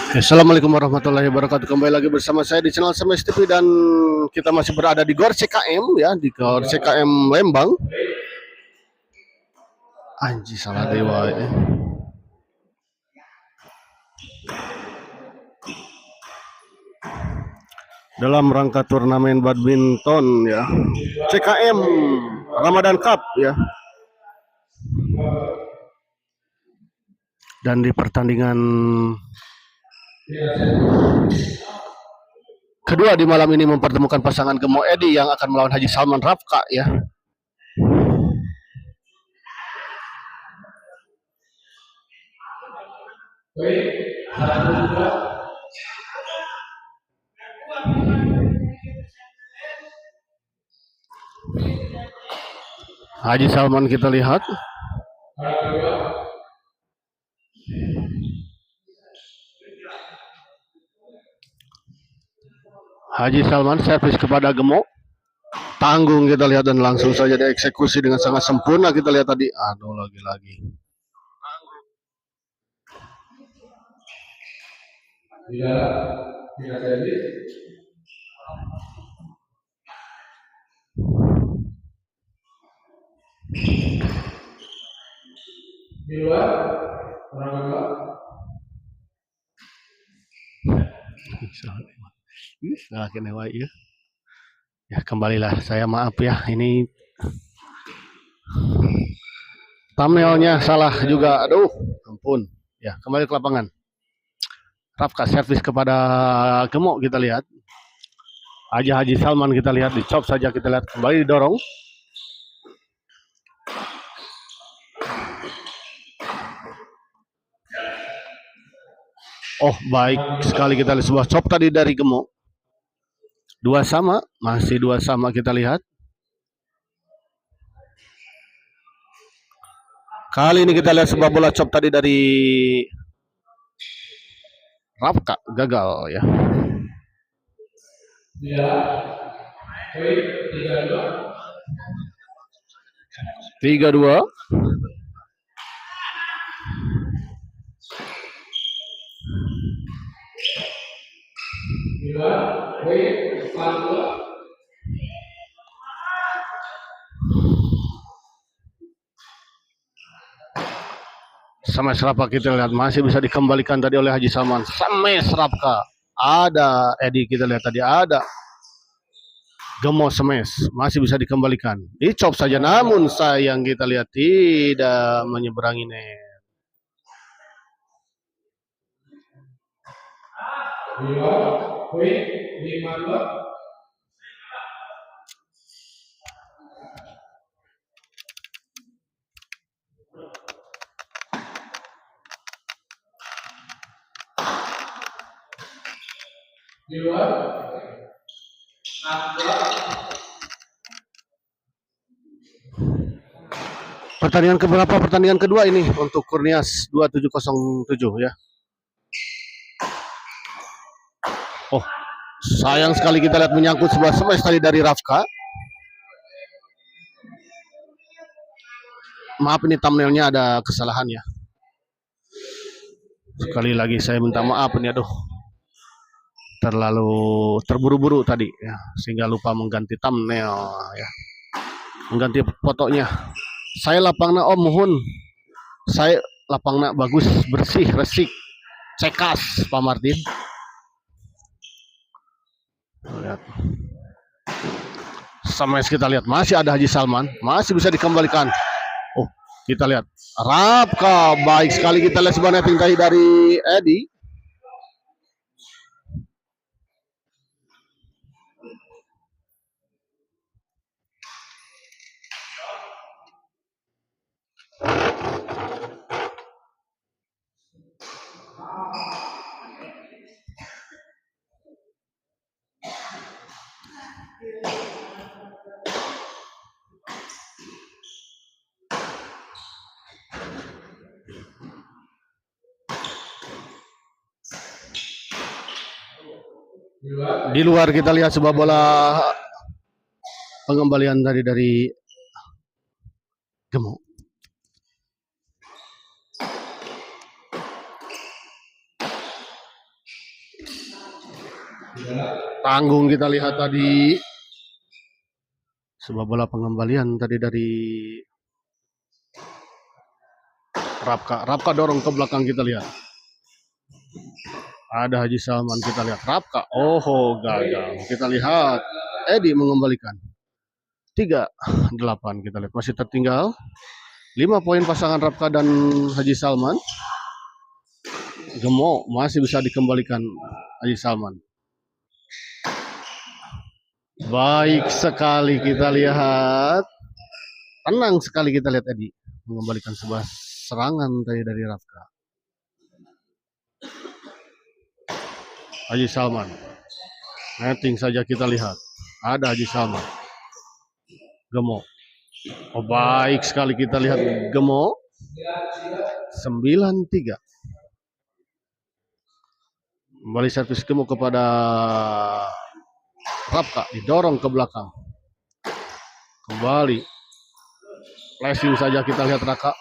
Assalamualaikum warahmatullahi wabarakatuh. Kembali lagi bersama saya di channel Semes TV dan kita masih berada di Gor CKM ya, di Gor CKM Lembang. Anji salah dewa ya. Dalam rangka turnamen badminton ya, CKM Ramadan Cup ya. Dan di pertandingan kedua di malam ini mempertemukan pasangan Gemo Edi yang akan melawan Haji Salman Rafka ya. Haji Salman kita lihat. Haji Salman servis kepada Gemo. Tanggung kita lihat dan langsung saja dieksekusi dengan sangat sempurna kita lihat tadi. Aduh lagi-lagi. Di luar orang kedua. Ya kembalilah, saya maaf ya, ini thumbnailnya salah juga, aduh ampun ya. Kembali ke lapangan, Rafka servis kepada Gemo kita lihat. Haji Salman kita lihat dicop saja kita lihat, kembali didorong. Oh baik sekali kita lihat sebuah chop tadi dari Gemo. Dua sama, masih dua sama kita lihat. Kali ini kita lihat sebuah bola chop tadi dari Rafka, gagal ya. 3-2. Smash Rafka kita lihat masih bisa dikembalikan tadi oleh Haji Salman. Smash Rafka. Ada Edi kita lihat tadi, ada Gemo smash masih bisa dikembalikan. Dicop saja namun sayang kita lihat tidak menyeberangi net. Di luar. Pertandingan keberapa? Pertandingan kedua ini untuk Kurnias 2707 ya. Oh, sayang sekali kita lihat menyangkut sebuah smash tadi dari Rafka. Maaf ini thumbnailnya ada kesalahan ya. Sekali lagi saya minta maaf ini, aduh. Terlalu terburu-buru tadi ya, sehingga lupa mengganti thumbnail ya. Mengganti fotonya. Saya lapangna Om Muhun. Saya lapangna bagus, bersih, resik. Cekas Pak Martin. Lihat. Smash kita lihat masih ada Haji Salman, masih bisa dikembalikan. Oh, kita lihat Rafka baik sekali kita lihat sebuah netting tadi dari Edi. Di luar kita lihat sebuah bola pengembalian tadi dari Gemo. Tanggung kita lihat tadi. Sebuah bola pengembalian tadi dari Rapka. Rapka dorong ke belakang kita lihat. Ada Haji Salman kita lihat. Rapka. Oh, gagal. Kita lihat Edi mengembalikan. 3-8 kita lihat. Masih tertinggal 5 poin pasangan Rapka dan Haji Salman. Gemo masih bisa dikembalikan Haji Salman. Baik sekali kita lihat. Tenang sekali kita lihat Edi mengembalikan sebuah serangan tadi dari Rapka. Haji Salman. Netting saja kita lihat. Ada Haji Salman. Gemo. Oh, baik sekali kita lihat Gemo. 9-3. Kembali servis Gemo kepada Rapka. Didorong ke belakang. Kembali. Flashing saja kita lihat Rapka.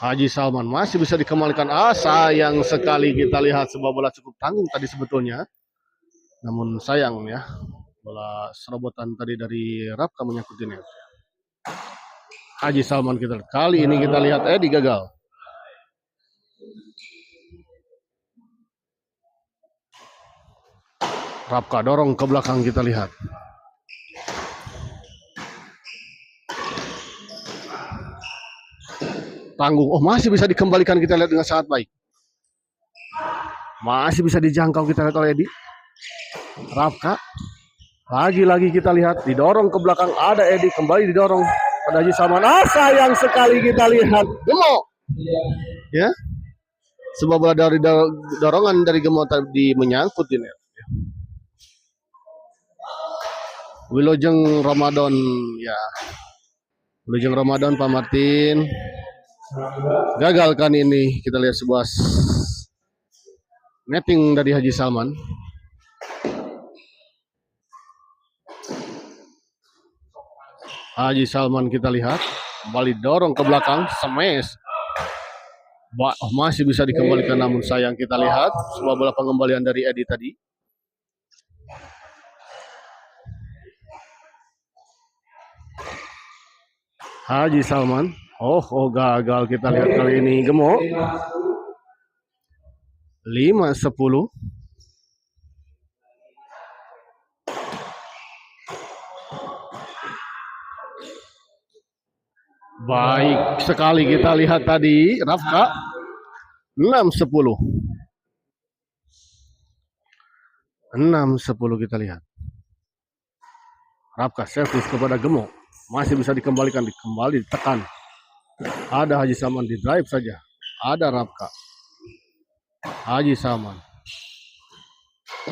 Haji Salman masih bisa dikembalikan. Sayang sekali kita lihat sebuah bola cukup tanggung tadi sebetulnya. Namun sayang ya. Bola serobotan tadi dari Rapka menyangkut net. Haji Salman kita lihat. Kali ini kita lihat Edi gagal. Rapka dorong ke belakang kita lihat. Tanggung. Oh, masih bisa dikembalikan kita lihat dengan sangat baik. Masih bisa dijangkau kita lihat oleh Edi. Rapka. Lagi-lagi kita lihat didorong ke belakang. Ada Edi kembali didorong pada Haji Salman. Sayang sekali kita lihat Gemo. Ya. Sebuah bola dari dorongan dari Gemo tadi menyangkut ini. Wilujeng Ramadan ya. Wilujeng Ramadan Pak Martin. Gagal kan ini. Kita lihat sebuah netting dari Haji Salman. Haji Salman kita lihat kembali dorong ke belakang, smash. Masih bisa dikembalikan namun sayang kita lihat sebuah bola pengembalian dari Edi tadi. Haji Salman. Oh gagal kita lihat kali ini Gemo. 5-10. Baik sekali kita lihat tadi Rapka. 6-10. 6-10 kita lihat. Rapka servis kepada Gemo. Masih bisa dikembalikan, kembali ditekan. Ada Haji Salman di drive saja. Ada Rapka. Haji Salman.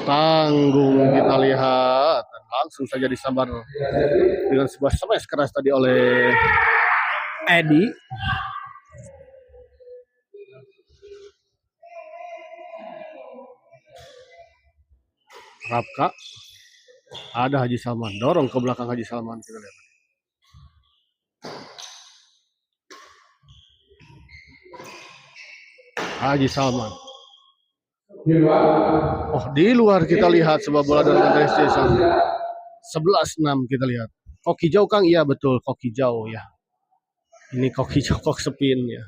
Tanggung kita lihat. Dan langsung saja disambar dengan sebuah smash keras tadi oleh Edi. Rapka. Ada Haji Salman. Dorong ke belakang Haji Salman kita lihat. Haji Salman. Oh, di luar kita lihat sebuah bola dari Salman. 11-6 kita lihat. Kok hijau Kang? Iya betul, kok hijau ya. Ini kok hijau, kok spin ya.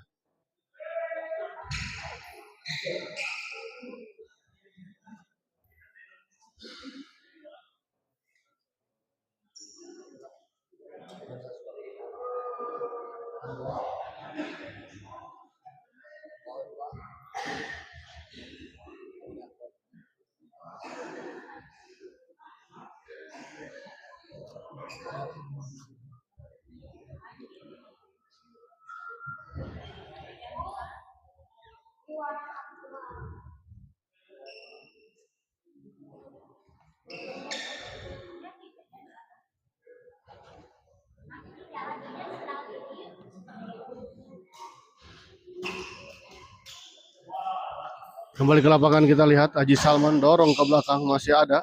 Kembali ke lapangan kita lihat Haji Salman dorong ke belakang masih ada.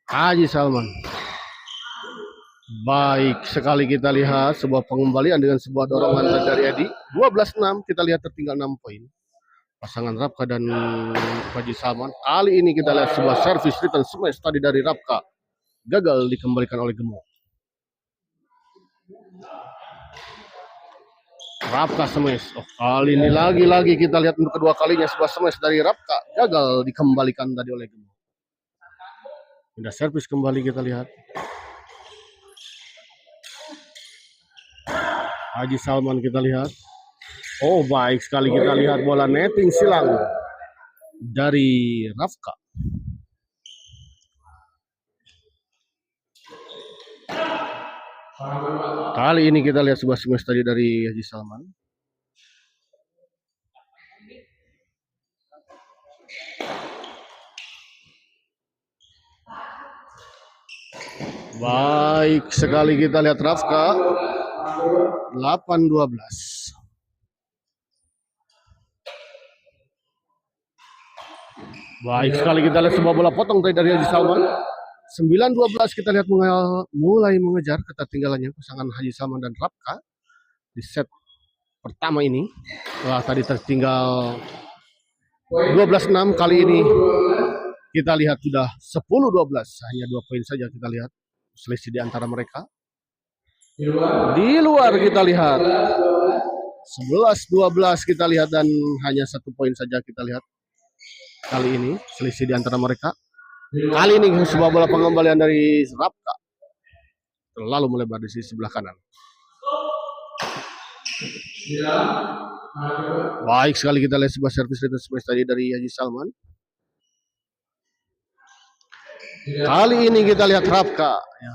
Haji Salman. Baik sekali kita lihat sebuah pengembalian dengan sebuah dorongan dari Edi. 12-6, kita lihat tertinggal 6 poin. Pasangan Rapka dan Haji Salman. Kali ini kita lihat sebuah servis return smash tadi dari Rapka. Gagal dikembalikan oleh Gemuk. Rapka smash. Oh, kali ini lagi-lagi kita lihat untuk kedua kalinya sebuah smash dari Rapka. Gagal dikembalikan tadi oleh Gemuk. Pindah servis kembali kita lihat. Haji Salman kita lihat. Oh, baik sekali kita lihat bola netting silang dari Rafka. Kali ini kita lihat sebuah smash tadi dari Haji Salman. Baik sekali kita lihat Rafka. 8-12. Baik sekali kita lihat sebuah bola potong dari Haji Salman. 9-12 kita lihat mulai mengejar ketertinggalannya pasangan Haji Salman dan Rafka di set pertama ini. Setelah tadi tertinggal 12-6, kali ini kita lihat sudah 10-12. Hanya 2 poin saja kita lihat selisih di antara mereka. Di luar kita lihat 11-12 kita lihat dan hanya 1 poin saja kita lihat kali ini selisih di antara mereka. Kali ini sebuah bola pengembalian dari Rapka terlalu melebar di sisi sebelah kanan. Baik sekali kita lihat sebuah servis return smash tadi dari Haji Salman. Kali ini kita lihat Rapka ya,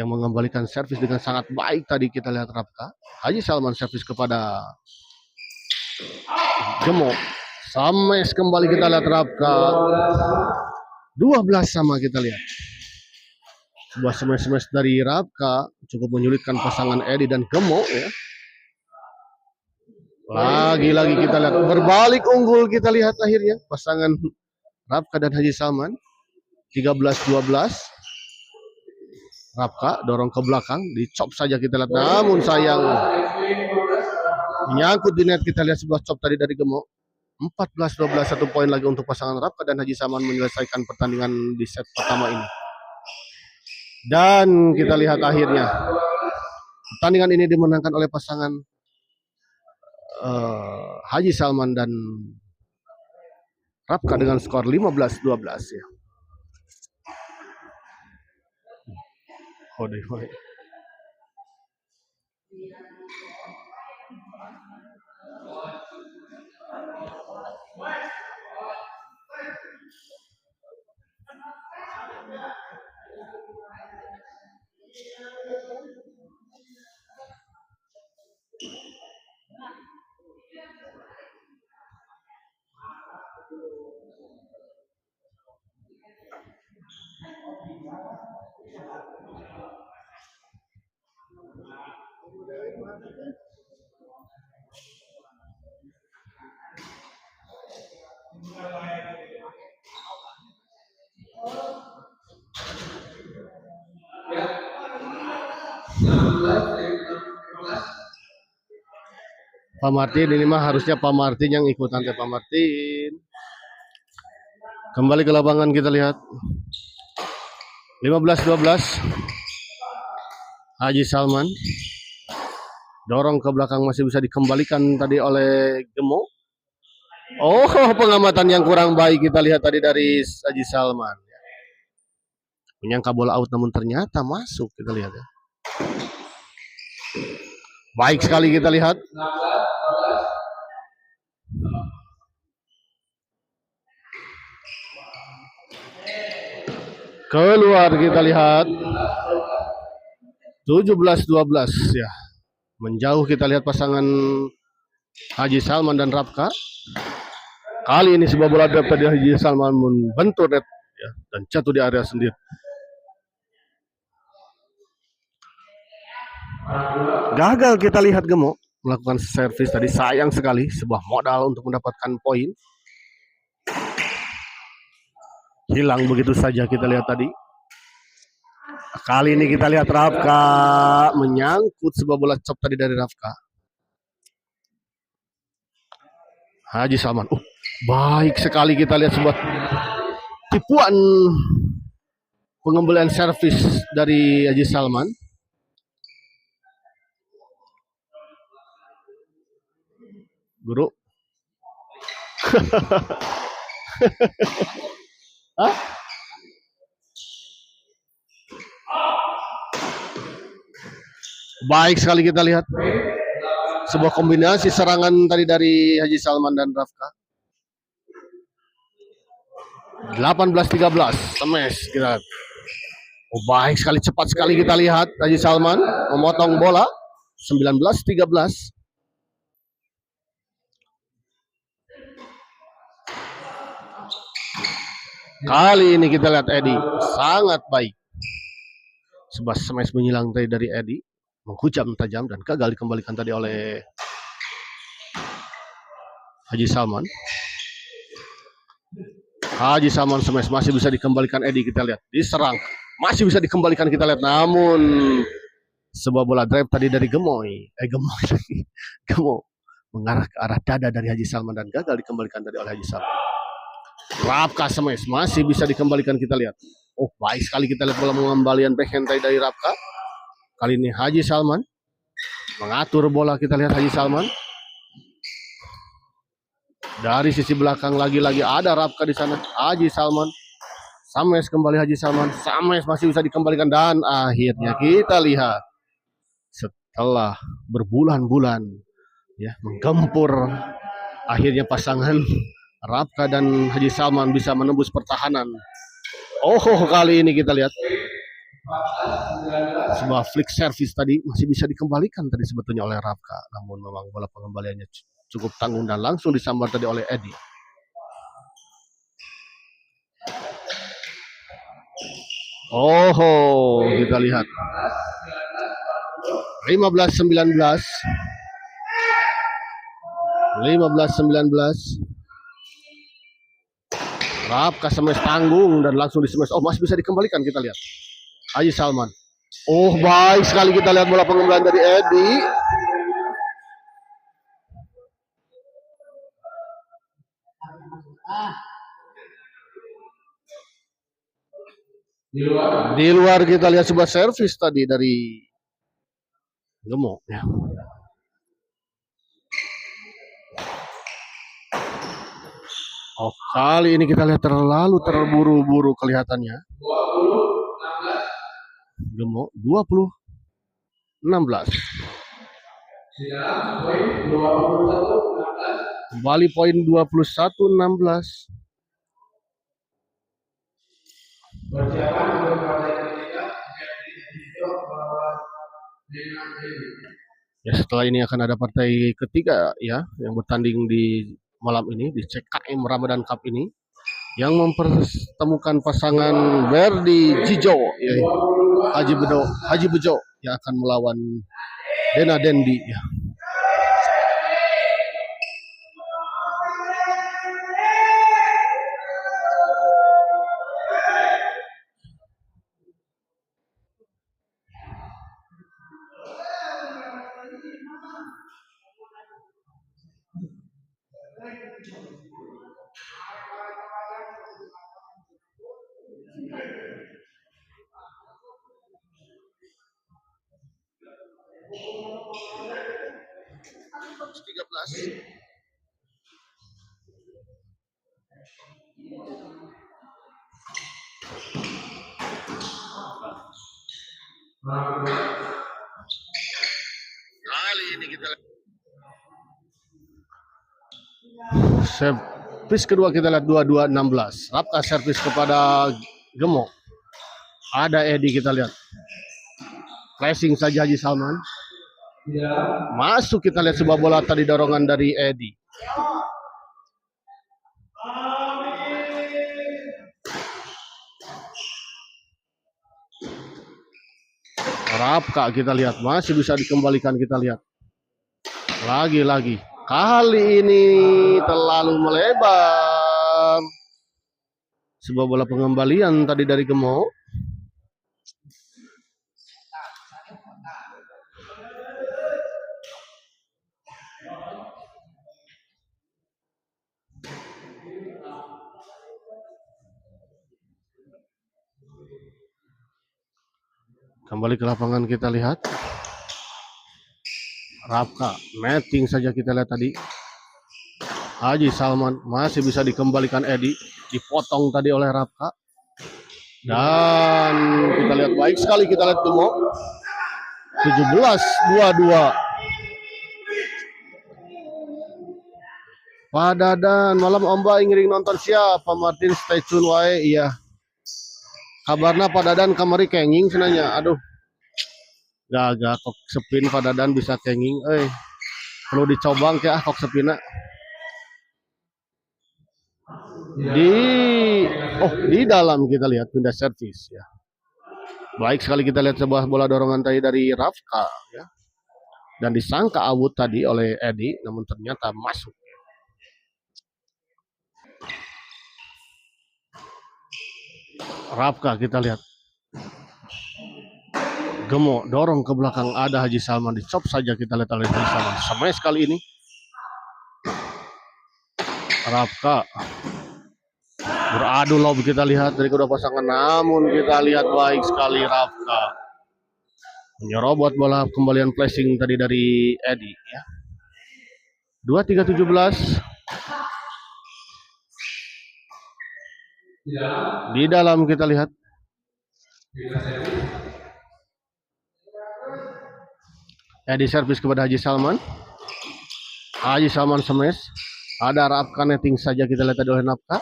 yang mengembalikan servis dengan sangat baik tadi kita lihat Rapka. Haji Salman servis kepada Gemuk. Smash kembali kita lihat Rapka. 12 sama kita lihat. Sebuah smash dari Rapka cukup menyulitkan pasangan Edi dan Gemuk ya. Lagi-lagi kita lihat berbalik unggul kita lihat akhirnya pasangan Rapka dan Haji Salman. 13-12. Rapka dorong ke belakang, dicop saja kita lihat, namun sayang menyangkut di net. Kita lihat sebuah chop tadi dari Gemuk. 14-12, 1 poin lagi untuk pasangan Rapka dan Haji Salman menyelesaikan pertandingan di set pertama ini. Dan kita lihat akhirnya pertandingan ini dimenangkan oleh pasangan Haji Salman dan Rapka dengan skor 15-12 ya. Pak Martin ini mah harusnya Pak Martin yang ikutan ke Pak Martin. Kembali ke lapangan kita lihat 15-12. Haji Salman dorong ke belakang, masih bisa dikembalikan tadi oleh Gemuk. Oh, pengamatan yang kurang baik kita lihat tadi dari Haji Salman. Menyangka bola out namun ternyata masuk kita lihat ya. Baik sekali kita lihat. Keluar kita lihat 17-12 ya. Menjauh kita lihat pasangan Haji Salman dan Rapka. Kali ini sebuah bola drop dari Haji Salman membentur net ya, dan jatuh di area sendiri. Gagal kita lihat Gemuk melakukan servis tadi, sayang sekali sebuah modal untuk mendapatkan poin. hilang begitu saja. Kita lihat tadi. Kali ini kita lihat Rafka menyangkut sebuah bola chop tadi dari Rafka. Haji Salman. Baik sekali kita lihat sebuah tipuan pengembalian servis dari Haji Salman. Guru. Hah? Baik sekali kita lihat sebuah kombinasi serangan tadi dari Haji Salman dan Rafka. 18-13 smash kita. Baik sekali, cepat sekali kita lihat Haji Salman memotong bola. 19-13. Kali ini kita lihat Edi sangat baik. Sebuah smash menyilang tadi dari Edi, menghujam tajam dan gagal dikembalikan tadi oleh Haji Salman. Haji Salman smash masih bisa dikembalikan Edi, kita lihat diserang, masih bisa dikembalikan kita lihat, namun sebuah bola drive tadi dari Gemoy mengarah ke arah dada dari Haji Salman dan gagal dikembalikan tadi oleh Haji Salman. Rafka smash masih bisa dikembalikan kita lihat. Baik sekali kita lihat bola pengembalian backhand dari Rafka. Kali ini Haji Salman mengatur bola, kita lihat Haji Salman. Dari sisi belakang lagi-lagi ada Rafka di sana. Haji Salman smash kembali, Haji Salman smash masih bisa dikembalikan dan akhirnya kita lihat setelah berbulan-bulan ya menggempur, akhirnya pasangan Rafka dan Haji Salman bisa menembus pertahanan. Kali ini kita lihat sebuah flick service tadi masih bisa dikembalikan tadi sebetulnya oleh Rafka, namun memang bola pengembaliannya cukup tanggung dan langsung disambar tadi oleh Edi. Kita lihat 15-19. Rafka smash tanggung dan langsung di smash. Masih bisa dikembalikan kita lihat Haji Salman. Baik sekali kita lihat bola pengembalian dari Edi. Di luar kita lihat sebuah servis tadi dari Gemo ya. Kali ini kita lihat terlalu terburu-buru kelihatannya. Gemo 20-16. Kembali poin 21-16. Ya, setelah ini akan ada partai ketiga ya yang bertanding di malam ini di CKM Ramadan Cup ini, yang mempertemukan pasangan Verdi Jijo ya, Haji Bejo yang akan melawan Dena Dendi ya. Kali ini kita servis kedua kita lihat 22-16. Rafka servis kepada Gemo. Ada Edi, kita lihat flashing saja Haji Salman. Masuk, kita lihat sebuah bola tadi dorongan dari Edi. Rafka kita lihat masih bisa dikembalikan, kita lihat lagi-lagi. Kali ini terlalu melebar. sebuah bola pengembalian tadi dari Gemo. Kembali ke lapangan kita lihat. Rafka, netting saja kita lihat tadi. Haji Salman masih bisa dikembalikan Edi, dipotong tadi oleh Rafka. Dan kita lihat baik sekali kita lihat Gemo. 17-22. Padadan malam Omba ingin nonton siapa Martin stay tune wae iya. Kabarna Padadan kamari kenging senanya. Aduh. Gaga kok sepin Padadan bisa kenging perlu dicoba ke kok sepina. Di dalam kita lihat pindah servis ya. Baik sekali kita lihat sebuah bola dorongan tadi dari Rafka ya. Dan disangka out tadi oleh Edi, namun ternyata masuk. Rafka kita lihat. Gemo dorong ke belakang, ada Haji Salman, dicop saja kita lihat oleh Haji Salman. Sampai sekali ini Rafka beradu lob kita lihat dari kedua pasangan, namun kita lihat baik sekali Rafka menyerobot bola kembalian flashing tadi dari Edi ya. 23-17. Di dalam kita lihat Edi servis kepada Haji Salman. Haji Salman smash. Ada Rafka netting saja kita lihat tadi oleh Rafka.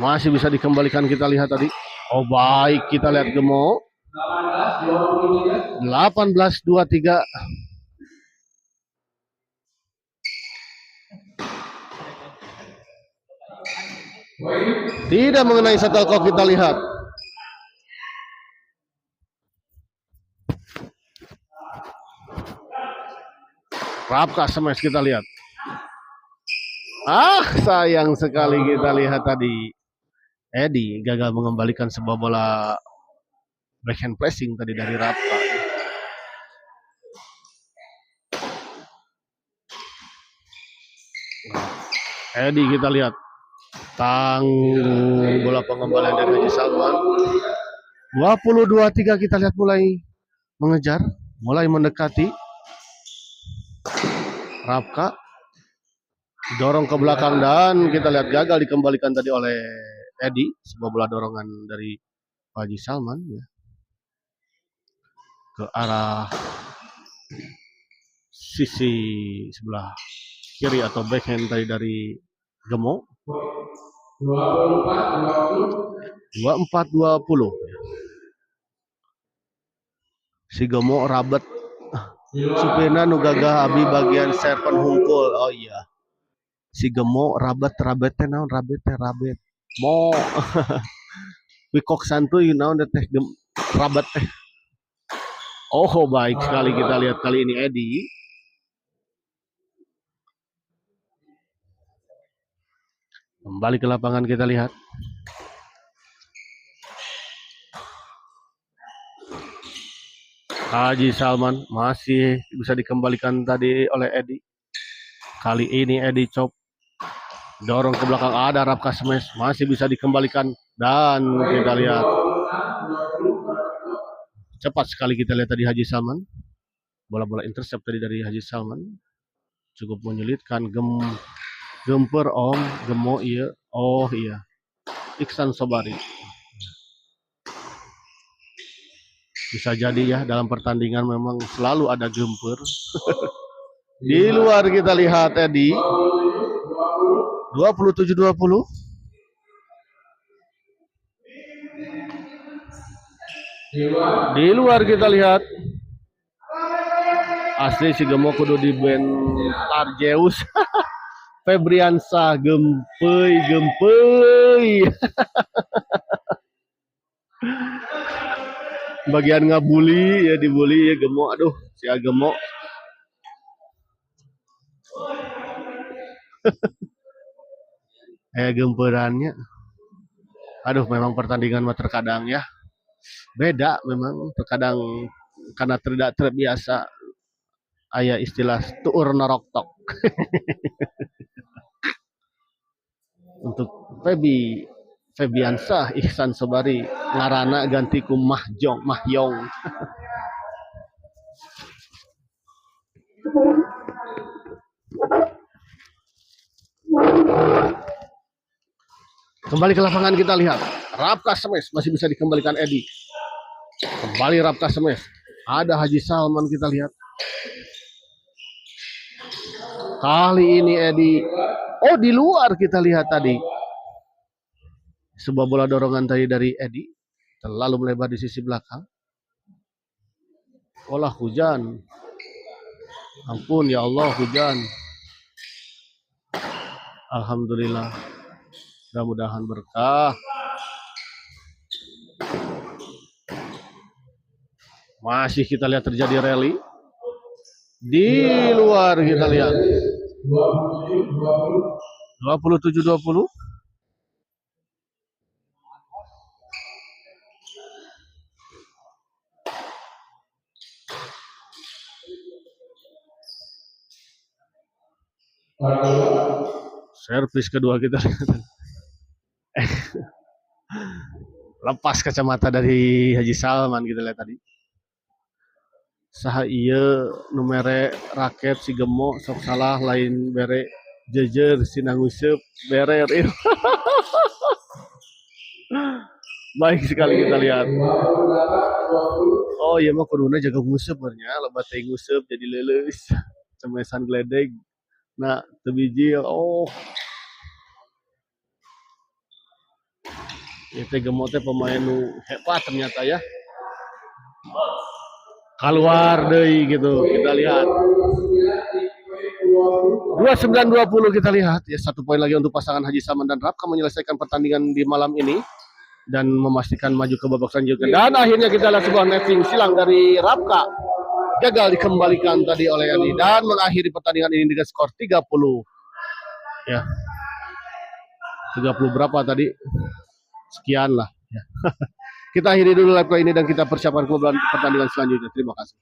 Masih bisa dikembalikan kita lihat tadi. Oh baik kita lihat Gemo. 18-23. Tidak mengenai shuttlecock kita lihat. Rafka smash kita lihat. Sayang sekali kita lihat tadi. Edi gagal mengembalikan sebuah bola backhand pressing tadi dari Rafka. Edi kita lihat. Tanggung bola pengembalian dari Haji Salman. 22-3 kita lihat mulai mengejar, mulai mendekati. Rafka dorong ke belakang dan kita lihat gagal dikembalikan tadi oleh Edi, sebuah bola dorongan dari Haji Salman ya, ke arah sisi sebelah kiri atau backhand tadi dari Gemo. 24-20. Si Gemo rabet supena nu gagah abi bagian serpen hungkul. Oh iya. Si Gemo rabet teh naon rabet mo wikok santuy naon teh rabet teh. Oh baik sekali kita lihat kali ini Edi. Kembali ke lapangan kita lihat. Haji Salman masih bisa dikembalikan tadi oleh Edi. Kali ini Edi cop dorong ke belakang, ada Rafka smash, masih bisa dikembalikan dan kita lihat cepat sekali kita lihat tadi Haji Salman. Bola-bola intercept tadi dari Haji Salman cukup menyulitkan. Gemper Om Gemo iya. Oh iya. Iksan Sobari. Bisa jadi ya dalam pertandingan memang selalu ada gemper. Di luar kita lihat Edi. 27-20. Di luar kita lihat. Asli si Gemo kudu di band Tarjeus. Febriansa gempei. Bagian ngabuli ya, dibully ya Gemo. Aduh, si Gemo. Gemperannya. Aduh, memang pertandingan mah terkadang ya beda memang terkadang karena tidak terbiasa aya istilah tuur noroktok untuk Febiansah Ihsan Sobari ngarana ganti ku Mahyong. Kembali ke lapangan kita lihat Rapka Smash masih bisa dikembalikan Edi. Kembali Rapka Smash. Ada Haji Salman kita lihat. Kali ini Edi. Oh, di luar kita lihat tadi. Sebuah bola dorongan tadi dari Edi. Terlalu melebar di sisi belakang. Olah hujan. Ampun ya Allah hujan. Alhamdulillah. Mudah-mudahan berkah. Masih kita lihat terjadi rally. Di luar kita lihat. 27-20. Servis kedua kita lihat. Lepas kacamata dari Haji Salman kita lihat tadi. Saha iya numere raket si Gemo sok salah lain bere jejer si nanguseup bere. Baik sekali kita lihat. Oh iya mah kuduna jaga nguseup nya loba teh nguseup jadi leuleus. Cemesan gledeg. Nah, teu biji oh. Itu Gemo teh pemain nu hebat ternyata ya. Keluar deui gitu kita lihat 29-20 kita lihat ya, 1 poin lagi untuk pasangan Haji Salman dan Rapka menyelesaikan pertandingan di malam ini dan memastikan maju ke babak selanjutnya. Dan akhirnya kita lihat sebuah netting silang dari Rapka gagal dikembalikan tadi oleh Edi dan mengakhiri pertandingan ini dengan skor 30 ya 30 berapa tadi sekian lah ya. Kita akhiri dulu live ini dan kita persiapkan ke pertandingan selanjutnya. Terima kasih.